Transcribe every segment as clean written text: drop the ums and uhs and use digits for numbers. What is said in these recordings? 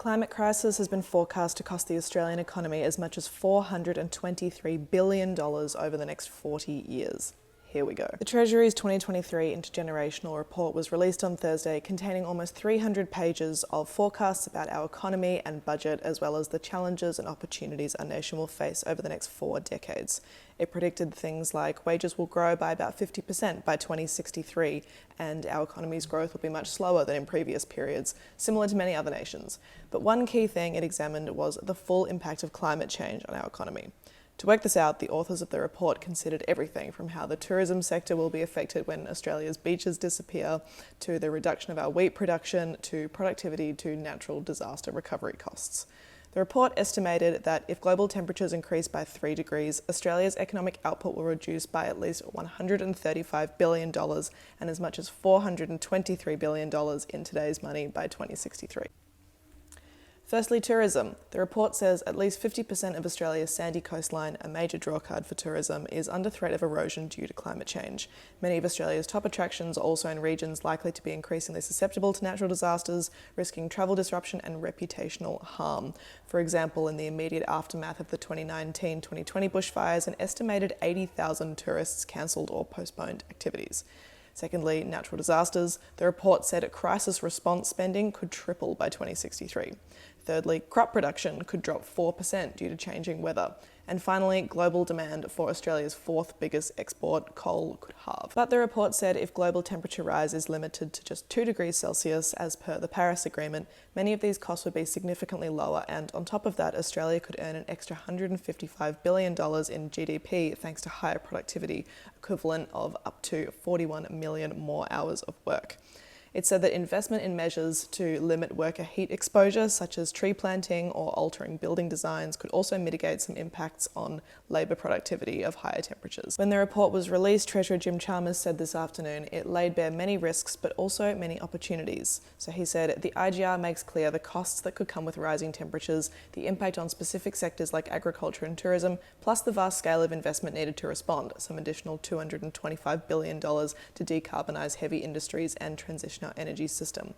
climate crisis has been forecast to cost the Australian economy as much as $423 billion over the next 40 years. Here we go. The Treasury's 2023 Intergenerational Report was released on Thursday, containing almost 300 pages of forecasts about our economy and budget, as well as the challenges and opportunities our nation will face over the next 4 decades. It predicted things like wages will grow by about 50% by 2063, and our economy's growth will be much slower than in previous periods, similar to many other nations. But one key thing it examined was the full impact of climate change on our economy. To work this out, the authors of the report considered everything from how the tourism sector will be affected when Australia's beaches disappear, to the reduction of our wheat production, to productivity, to natural disaster recovery costs. The report estimated that if global temperatures increase by 3 degrees, Australia's economic output will reduce by at least $135 billion and as much as $423 billion in today's money by 2063. Firstly, tourism. The report says at least 50% of Australia's sandy coastline, a major drawcard for tourism, is under threat of erosion due to climate change. Many of Australia's top attractions are also in regions likely to be increasingly susceptible to natural disasters, risking travel disruption and reputational harm. For example, in the immediate aftermath of the 2019-2020 bushfires, an estimated 80,000 tourists cancelled or postponed activities. Secondly, natural disasters. The report said crisis response spending could triple by 2063. Thirdly, crop production could drop 4% due to changing weather. And finally, global demand for Australia's 4th biggest export, coal, could halve. But the report said if global temperature rise is limited to just 2 degrees Celsius, as per the Paris Agreement, many of these costs would be significantly lower, and on top of that, Australia could earn an extra $155 billion in GDP thanks to higher productivity, equivalent of up to 41 million more hours of work. It said that investment in measures to limit worker heat exposure, such as tree planting or altering building designs, could also mitigate some impacts on labour productivity of higher temperatures. When the report was released, Treasurer Jim Chalmers said this afternoon it laid bare many risks, but also many opportunities. So he said the IGR makes clear the costs that could come with rising temperatures, the impact on specific sectors like agriculture and tourism, plus the vast scale of investment needed to respond, some additional $225 billion to decarbonise heavy industries and transition our energy system.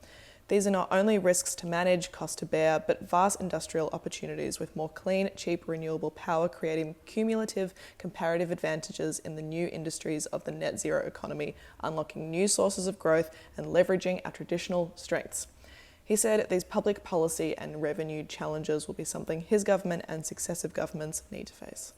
These are not only risks to manage, cost to bear, but vast industrial opportunities with more clean, cheap, renewable power, creating cumulative comparative advantages in the new industries of the net zero economy, unlocking new sources of growth and leveraging our traditional strengths. He said these public policy and revenue challenges will be something his government and successive governments need to face.